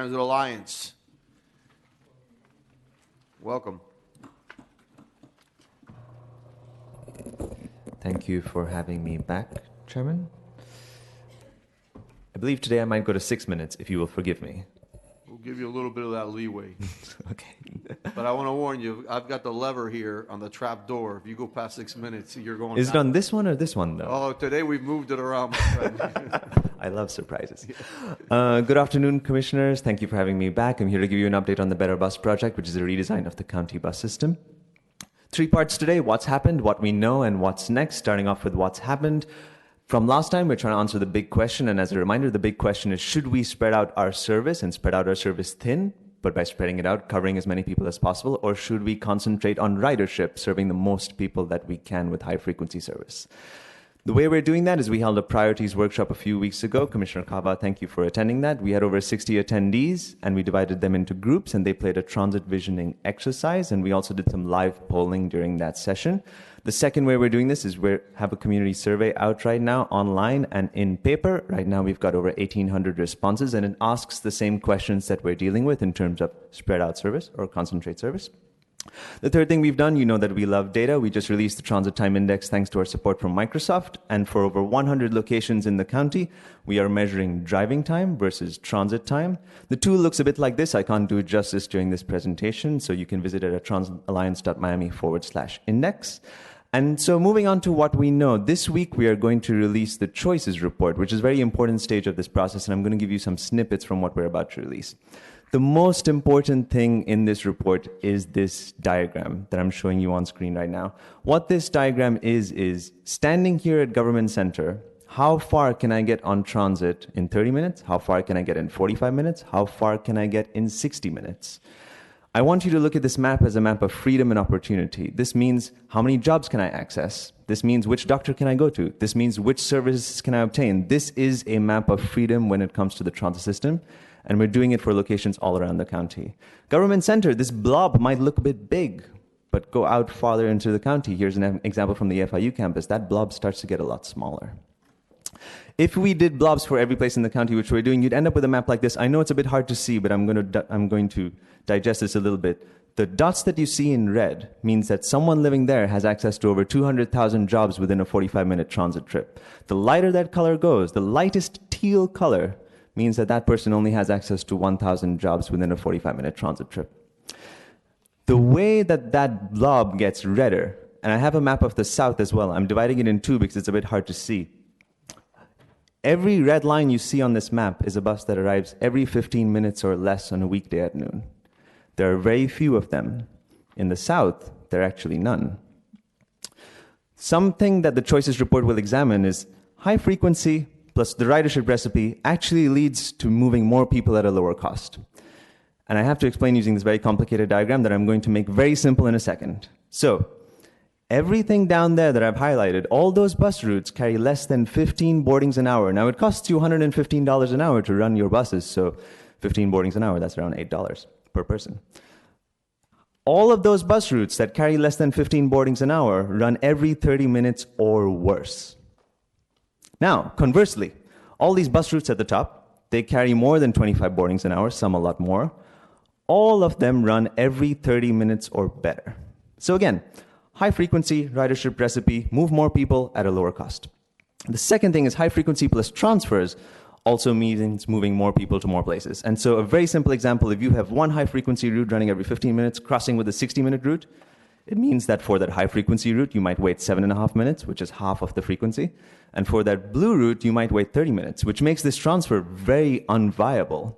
Transit Alliance. Welcome. Thank you for having me back, Chairman. I believe today I might go to 6 minutes, if you will forgive me. We'll give you a little bit of that leeway. Okay. But I want to warn you, I've got the lever here on the trap door. If you go past 6 minutes, you're going Is it on this one or this one, though? Oh, today we've moved it around, my friend. I love surprises. Good afternoon, Commissioners. Thank you for having me back. I'm here to give you an update on the Better Bus Project, which is a redesign of the county bus system. 3 parts today: what's happened, what we know, and what's next. Starting off with what's happened. From last time, we're trying to answer the big question. And as a reminder, the big question is, should we spread out our service and spread out our service thin, but by spreading it out, covering as many people as possible? Or should we concentrate on ridership, serving the most people that we can with high-frequency service? The way we're doing that is we held a priorities workshop a few weeks ago. Commissioner Kava, thank you for attending that. We had over 60 attendees, and we divided them into groups, and they played a transit visioning exercise, and we also did some live polling during that session. The second way we're doing this is we have a community survey out right now, online and in paper. Right now we've got over 1,800 responses, and it asks the same questions that we're dealing with in terms of spread out service or concentrate service. The third thing we've done, you know that we love data. We just released the Transit Time Index thanks to our support from Microsoft. And for over 100 locations in the county, we are measuring driving time versus transit time. The tool looks a bit like this. I can't do it justice during this presentation, so you can visit it at transitalliance.miami/index. And so moving on to what we know, this week we are going to release the choices report, which is a very important stage of this process, and I'm going to give you some snippets from what we're about to release. The most important thing in this report is this diagram that I'm showing you on screen right now. What this diagram is standing here at Government Center, how far can I get on transit in 30 minutes? How far can I get in 45 minutes? How far can I get in 60 minutes? I want you to look at this map as a map of freedom and opportunity. This means how many jobs can I access? This means which doctor can I go to? This means which services can I obtain? This is a map of freedom when it comes to the transit system, and we're doing it for locations all around the county. Government Center, this blob might look a bit big, but go out farther into the county. Here's an example from the FIU campus. That blob starts to get a lot smaller. If we did blobs for every place in the county, which we're doing, you'd end up with a map like this. I know it's a bit hard to see, but I'm going to digest this a little bit. The dots that you see in red means that someone living there has access to over 200,000 jobs within a 45-minute transit trip. The lighter that color goes, the lightest teal color, means that that person only has access to 1,000 jobs within a 45-minute transit trip. The way that that blob gets redder, and I have a map of the south as well. I'm dividing it in two because it's a bit hard to see. Every red line you see on this map is a bus that arrives every 15 minutes or less on a weekday at noon. There are very few of them. In the south, there are actually none. Something that the choices report will examine is high frequency plus the ridership recipe actually leads to moving more people at a lower cost. And I have to explain using this very complicated diagram that I'm going to make very simple in a second. So, everything down there that I've highlighted, all those bus routes carry less than 15 boardings an hour. Now, it costs you $115 an hour to run your buses, so 15 boardings an hour, that's around $8 per person. All of those bus routes that carry less than 15 boardings an hour run every 30 minutes or worse. Now, conversely, all these bus routes at the top, they carry more than 25 boardings an hour, some a lot more. All of them run every 30 minutes or better. So again, high frequency, ridership recipe, move more people at a lower cost. The second thing is high frequency plus transfers also means moving more people to more places. And so a very simple example, if you have one high frequency route running every 15 minutes, crossing with a 60-minute route, it means that for that high frequency route, you might wait 7.5 minutes, which is half of the frequency. And for that blue route, you might wait 30 minutes, which makes this transfer very unviable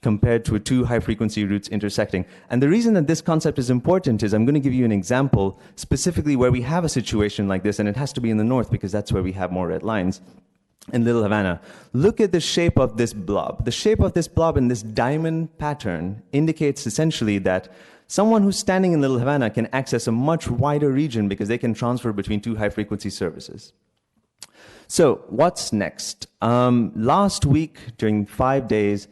compared to two high-frequency routes intersecting. And the reason that this concept is important is I'm going to give you an example specifically where we have a situation like this, and it has to be in the north because that's where we have more red lines. In Little Havana, look at the shape of this blob. The shape of this blob in this diamond pattern indicates essentially that someone who's standing in Little Havana can access a much wider region because they can transfer between two high-frequency services. So what's next? Last week, during 5 days,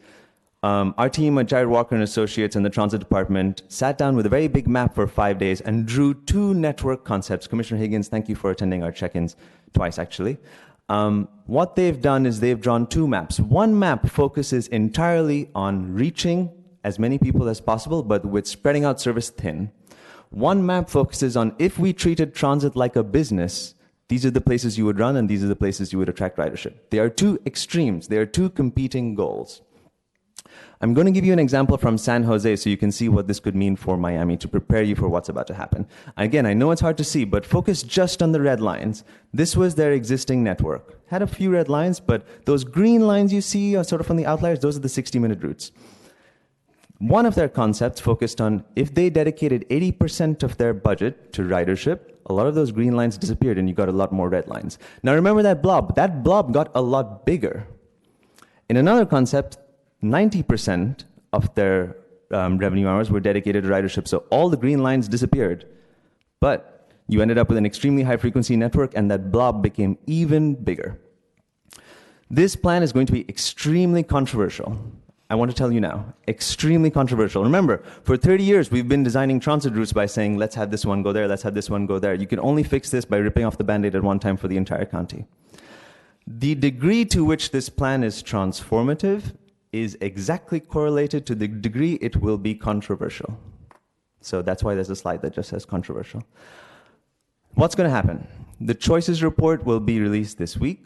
our team at Jared Walker and Associates in the Transit Department sat down with a very big map for 5 days and drew two network concepts. Commissioner Higgins, thank you for attending our check-ins twice, actually. What they've done is they've drawn two maps. One map focuses entirely on reaching as many people as possible, but with spreading out service thin. One map focuses on if we treated transit like a business, these are the places you would run and these are the places you would attract ridership. They are two extremes. They are two competing goals. I'm going to give you an example from San Jose so you can see what this could mean for Miami to prepare you for what's about to happen. Again, I know it's hard to see, but focus just on the red lines. This was their existing network. Had a few red lines, but those green lines you see are sort of on the outliers. Those are the 60-minute routes. One of their concepts focused on if they dedicated 80% of their budget to ridership, a lot of those green lines disappeared and you got a lot more red lines. Now remember that blob. That blob got a lot bigger. In another concept, 90% of their revenue hours were dedicated to ridership, so all the green lines disappeared. But you ended up with an extremely high-frequency network, and that blob became even bigger. This plan is going to be extremely controversial. I want to tell you now, extremely controversial. Remember, for 30 years, we've been designing transit routes by saying, let's have this one go there, let's have this one go there. You can only fix this by ripping off the Band-Aid at one time for the entire county. The degree to which this plan is transformative is exactly correlated to the degree it will be controversial. So that's why there's a slide that just says controversial. What's going to happen? The choices report will be released this week.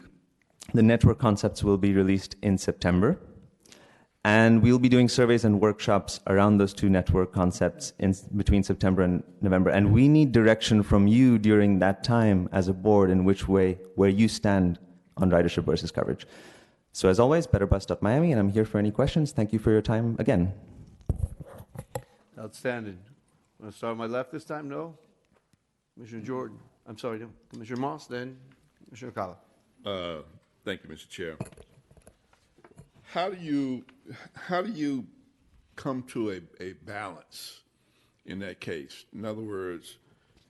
The network concepts will be released in September. And we'll be doing surveys and workshops around those two network concepts in between September and November. And we need direction from you during that time as a board in which way, where you stand on ridership versus coverage. So as always, Better Bus Stop Miami, and I'm here for any questions. Thank you for your time again. Outstanding. Want to start on my left this time? No? Commissioner Jordan. I'm sorry, no. Commissioner Moss, then Commissioner Kala. Thank you, Mr. Chair. How do you come to a balance in that case? In other words,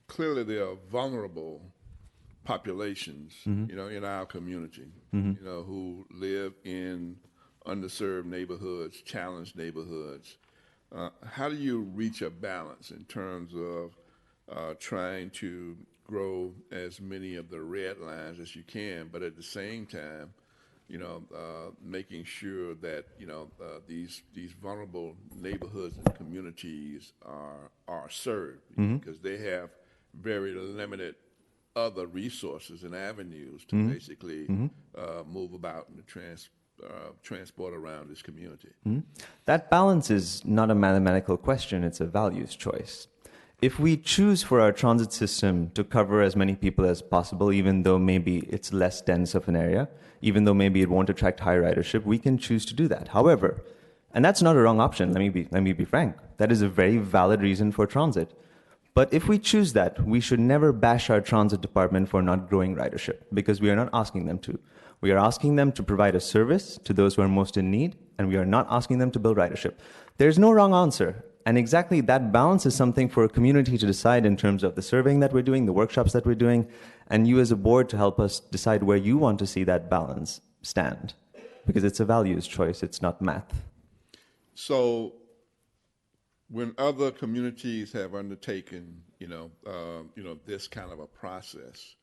clearly there are vulnerable populations, you know, in our community, you know, who live in underserved neighborhoods, challenged neighborhoods. How do you reach a balance in terms of trying to grow as many of the red lines as you can, but at the same time, you know, making sure that, you know, these vulnerable neighborhoods and communities are served, because they have very limited other resources and avenues to basically move about and transport around this community. That balance is not a mathematical question, it's a values choice. If we choose for our transit system to cover as many people as possible, even though maybe it's less dense of an area, even though maybe it won't attract high ridership, we can choose to do that. However, and that's not a wrong option, let me be frank, that is a very valid reason for transit. But if we choose that, we should never bash our transit department for not growing ridership, because we are not asking them to. We are asking them to provide a service to those who are most in need, and we are not asking them to build ridership. There's no wrong answer. And exactly that balance is something for a community to decide in terms of the surveying that we're doing, the workshops that we're doing, and you as a board to help us decide where you want to see that balance stand. Because it's a values choice, it's not math. So when other communities have undertaken, this kind of a process,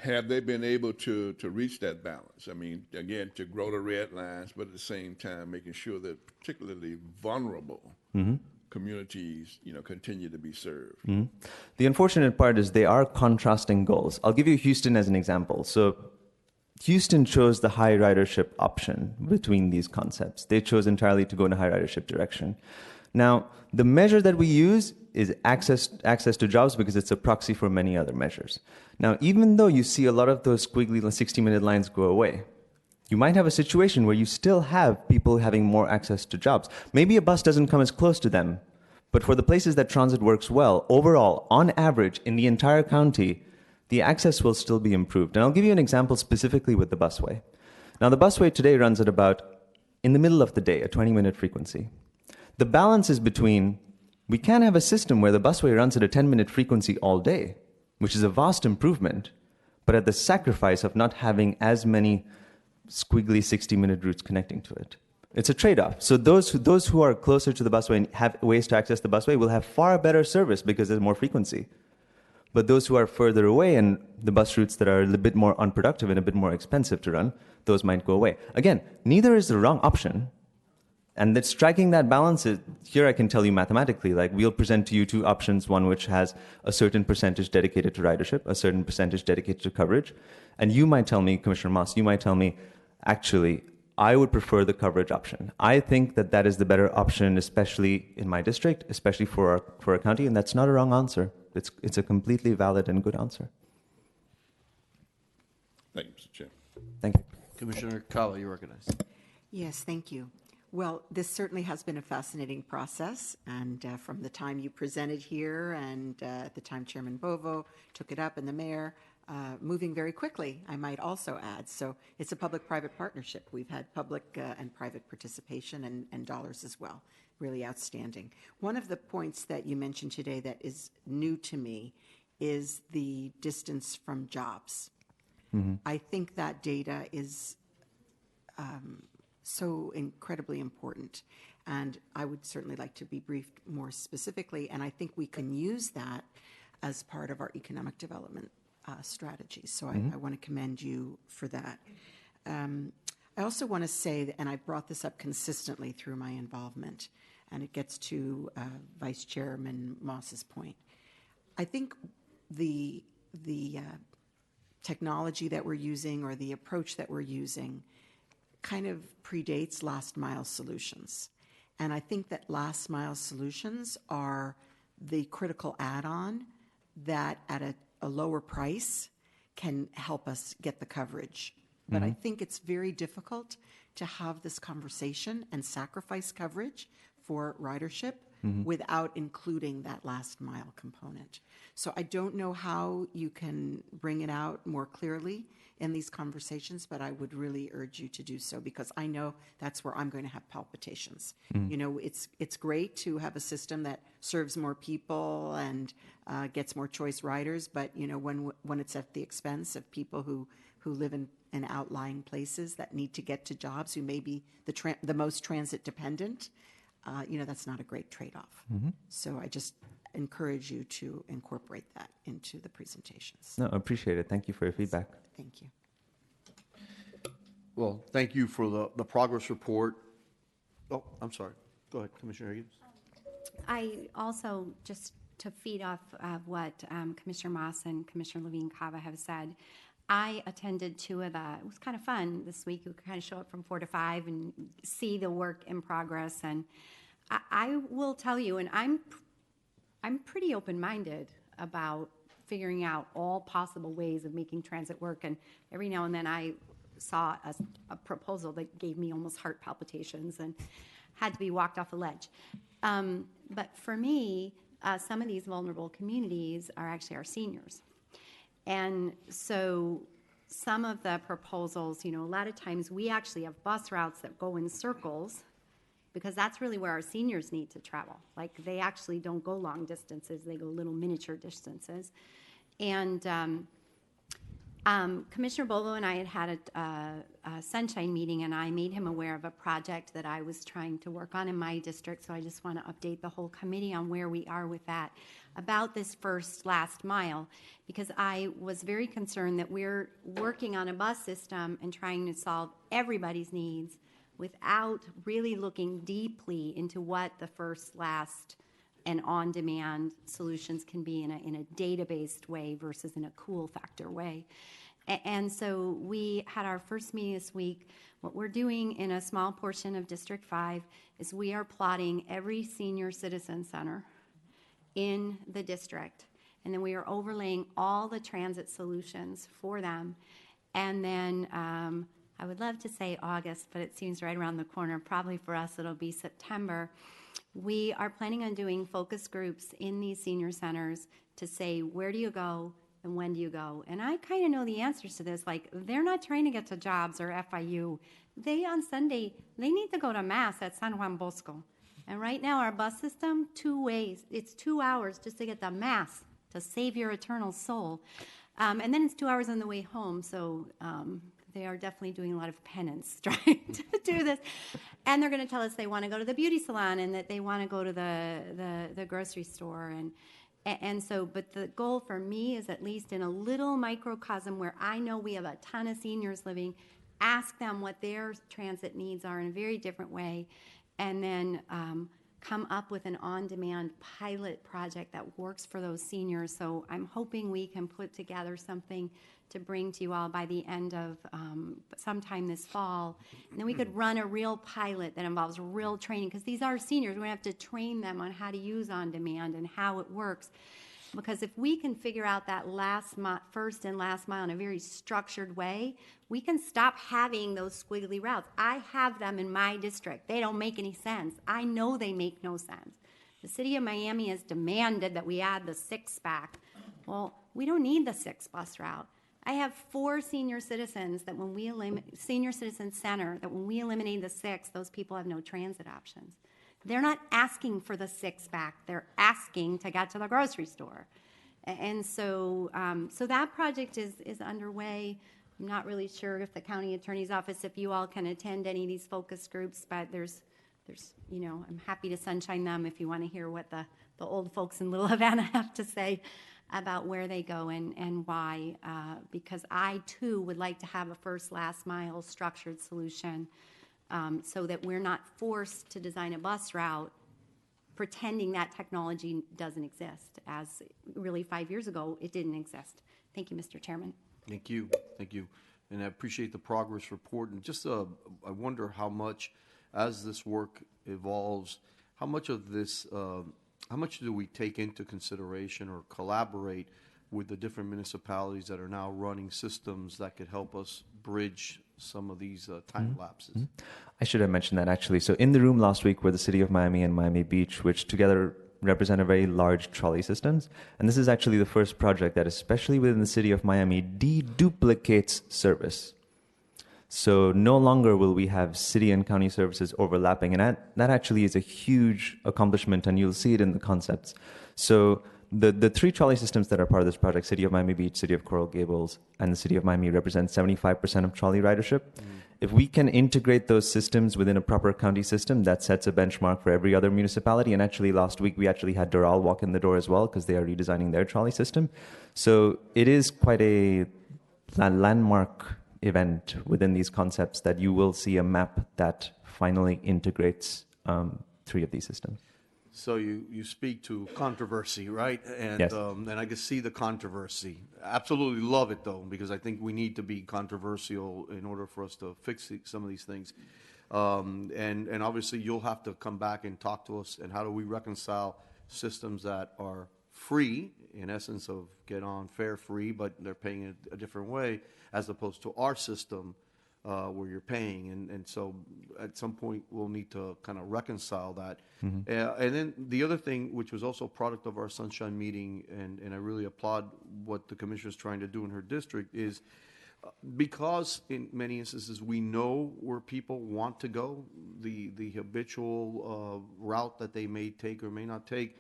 have they been able to reach that balance? I mean, again, to grow the red lines, but at the same time making sure that particularly vulnerable communities, continue to be served. The unfortunate part is they are contrasting goals. I'll give you Houston as an example. So Houston chose the high ridership option between these concepts. They chose entirely to go in a high ridership direction. Now, the measure that we use is access to jobs because it's a proxy for many other measures. Now, even though you see a lot of those squiggly 60-minute lines go away, you might have a situation where you still have people having more access to jobs. Maybe a bus doesn't come as close to them, but for the places that transit works well, overall, on average, in the entire county, the access will still be improved. And I'll give you an example specifically with the busway. Now, the busway today runs at about, in the middle of the day, a 20-minute frequency. The balance is between, we can have a system where the busway runs at a 10-minute frequency all day, which is a vast improvement, but at the sacrifice of not having as many squiggly 60-minute routes connecting to it. It's a trade-off. So those who are closer to the busway and have ways to access the busway will have far better service because there's more frequency. But those who are further away and the bus routes that are a little bit more unproductive and a bit more expensive to run, those might go away. Again, neither is the wrong option. And that striking that balance is, here I can tell you mathematically, like we'll present to you two options, one which has a certain percentage dedicated to ridership, a certain percentage dedicated to coverage. And you might tell me, Commissioner Moss, you might tell me, actually, I would prefer the coverage option. I think that that is the better option, especially in my district, especially for our county, and that's not a wrong answer. It's a completely valid and good answer. Thank you, Mr. Chair. Thank you. Commissioner Kala, you're recognized. Yes, thank you. Well, this certainly has been a fascinating process, and from the time you presented here and at the time Chairman Bovo took it up and the mayor, moving very quickly, I might also add. So it's a public-private partnership. We've had public and private participation and dollars as well. Really outstanding. One of the points that you mentioned today that is new to me is the distance from jobs. Mm-hmm. I think that data is so incredibly important, and I would certainly like to be briefed more specifically, and I think we can use that as part of our economic development strategy. So I want to commend you for that. I also want to say, and I brought this up consistently through my involvement, and it gets to Vice Chairman Moss's point. I think the technology that we're using or the approach that we're using kind of predates last mile solutions. And I think that last mile solutions are the critical add-on that at a lower price can help us get the coverage. But I think it's very difficult to have this conversation and sacrifice coverage for ridership without including that last mile component. So I don't know how you can bring it out more clearly in these conversations, but I would really urge you to do so, because I know that's where I'm going to have palpitations. You know, it's great to have a system that serves more people and gets more choice riders, but you know, when it's at the expense of people who live in outlying places that need to get to jobs, who may be the most transit dependent, you know, that's not a great trade-off. So I just encourage you to incorporate that into the presentations. No, I appreciate it. Thank you for your feedback. Thank you. Well, thank you for the progress report. Oh, I'm sorry. Go ahead, Commissioner Higgins. I also, just to feed off of what Commissioner Moss and Commissioner Levine-Cava have said, I attended two of it was kind of fun this week. You could kind of show up from 4 to 5 and see the work in progress. And I will tell you, and I'm pretty open-minded about figuring out all possible ways of making transit work. And every now and then I saw a proposal that gave me almost heart palpitations and had to be walked off a ledge. But for me, some of these vulnerable communities are actually our seniors. And so some of the proposals, you know, a lot of times we actually have bus routes that go in circles, because that's really where our seniors need to travel. Like, they actually don't go long distances, they go little miniature distances. And Commissioner Bovo and I had a sunshine meeting, and I made him aware of a project that I was trying to work on in my district, so I just want to update the whole committee on where we are with that, about this last mile, because I was very concerned that we're working on a bus system and trying to solve everybody's needs without really looking deeply into what the first, last, and on-demand solutions can be in a data-based way versus in a cool factor way. And so we had our first meeting this week. What we're doing in a small portion of District 5 is we are plotting every senior citizen center in the district, and then we are overlaying all the transit solutions for them. And then I would love to say August, but it seems right around the corner. Probably for us it'll be September. We are planning on doing focus groups in these senior centers to say, where do you go and when do you go? And I kind of know the answers to this. Like, they're not trying to get to jobs or FIU. They, on Sunday, they need to go to Mass at San Juan Bosco. And right now, our bus system, 2 ways. It's 2 hours just to get to Mass, to save your eternal soul. And then it's 2 hours on the way home. So they are definitely doing a lot of penance trying to do this. And they're going to tell us they want to go to the beauty salon and that they want to go to the grocery store. And so, but the goal for me is, at least in a little microcosm where I know we have a ton of seniors living, ask them what their transit needs are in a very different way, and then come up with an on-demand pilot project that works for those seniors. So I'm hoping we can put together something to bring to you all by the end of sometime this fall. And then we could run a real pilot that involves real training, because these are seniors. We're going to have to train them on how to use on-demand and how it works. Because if we can figure out that first and last mile in a very structured way, we can stop having those squiggly routes. I have them in my district. They don't make any sense. I know they make no sense. The city of Miami has demanded that we add the 6 back. Well, we don't need the 6 bus route. I have 4 senior citizens that when we senior citizen center, that when we eliminate the 6, those people have no transit options. They're not asking for the 6 back. They're asking to get to the grocery store. And so, so that project is underway. I'm not really sure if the county attorney's office, if you all can attend any of these focus groups, but there's, you know, I'm happy to sunshine them if you want to hear what the old folks in Little Havana have to say about where they go and why, because I too would like to have a first last mile structured solution, so that we're not forced to design a bus route pretending that technology doesn't exist, as really 5 years ago it didn't exist. Thank you, Mr. Chairman. Thank you. Thank you. And I appreciate the progress report. And just I wonder how much, as this work evolves, how much of this, how much do we take into consideration or collaborate with the different municipalities that are now running systems that could help us bridge some of these time lapses? I should have mentioned that, actually. So in the room last week were the City of Miami and Miami Beach, which together represent a very large trolley systems. And this is actually the first project that, especially within the City of Miami, deduplicates service. So no longer will we have city and county services overlapping. And that actually is a huge accomplishment, and you'll see it in the concepts. So the 3 trolley systems that are part of this project, City of Miami Beach, City of Coral Gables, and the City of Miami, represent 75% of trolley ridership. If we can integrate those systems within a proper county system, that sets a benchmark for every other municipality. And actually, last week, we actually had Doral walk in the door as well, because they are redesigning their trolley system. So it is quite a landmark event within these concepts that you will see a map that finally integrates 3 of these systems. So you speak to controversy, right? And, Yes. And I can see the controversy. Absolutely love it, though, because I think we need to be controversial in order for us to fix some of these things. And obviously, you'll have to come back and talk to us, and how do we reconcile systems that are free, in essence of get on fare free, but they're paying it a different way, as opposed to our system, where you're paying. And so at some point, we'll need to kind of reconcile that. And then the other thing, which was also a product of our Sunshine meeting, and I really applaud what the commissioner's trying to do in her district, is because in many instances we know where people want to go, the habitual route that they may take or may not take,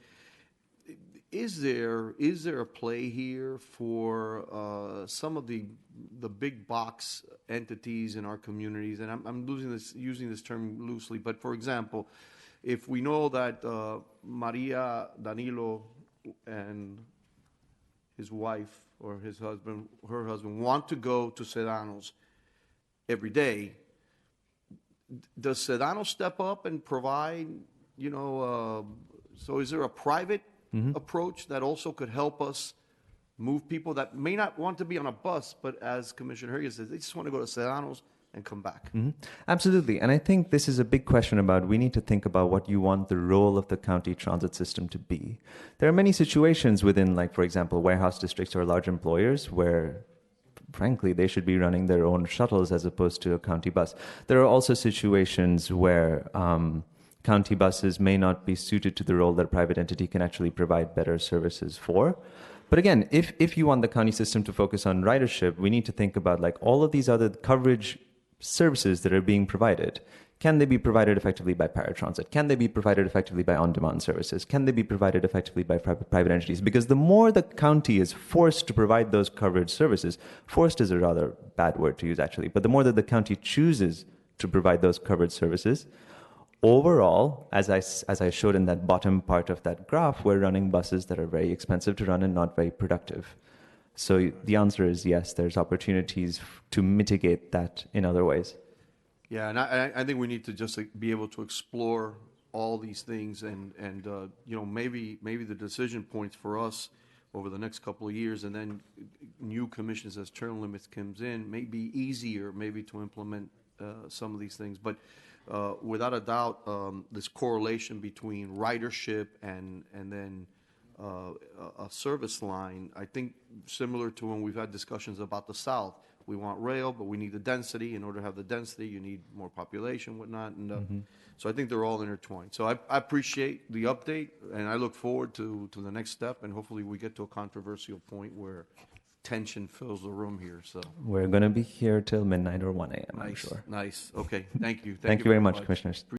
is there a play here for some of the big box entities in our communities? And I'm using this term loosely, but for example, if we know that Maria Danilo and his wife or her husband want to go to Sedano's every day, does Sedano step up and provide, so is there a private approach that also could help us move people that may not want to be on a bus, but as Commissioner Herrius says, they just want to go to Sedano's and come back? Absolutely. And I think this is a big question about, we need to think about what you want the role of the county transit system to be. There are many situations within, like, for example, warehouse districts or large employers where, frankly, they should be running their own shuttles as opposed to a county bus. There are also situations where county buses may not be suited to the role that a private entity can actually provide better services for. But again, if you want the county system to focus on ridership, we need to think about, like, all of these other coverage services that are being provided. Can they be provided effectively by paratransit? Can they be provided effectively by on-demand services? Can they be provided effectively by private entities? Because the more the county is forced to provide those coverage services, forced is a rather bad word to use, actually, but the more that the county chooses to provide those coverage services, overall, as I showed in that bottom part of that graph, we're running buses that are very expensive to run and not very productive. So the answer is yes, there's opportunities to mitigate that in other ways. Yeah, and I think we need to just be able to explore all these things and you know, maybe the decision points for us over the next couple of years, and then new commissions as term limits comes in, may be easier maybe to implement some of these things. But without a doubt, this correlation between ridership and then a service line, I think similar to when we've had discussions about the South. We want rail, but we need the density. In order to have the density, you need more population, whatnot. And so I think they're all intertwined. So I appreciate the update, and I look forward to the next step, and hopefully we get to a controversial point where tension fills the room here. So We're going to be here till midnight or 1 a.m., I'm nice, sure. nice. Okay, thank you. Thank you very much, Commissioners.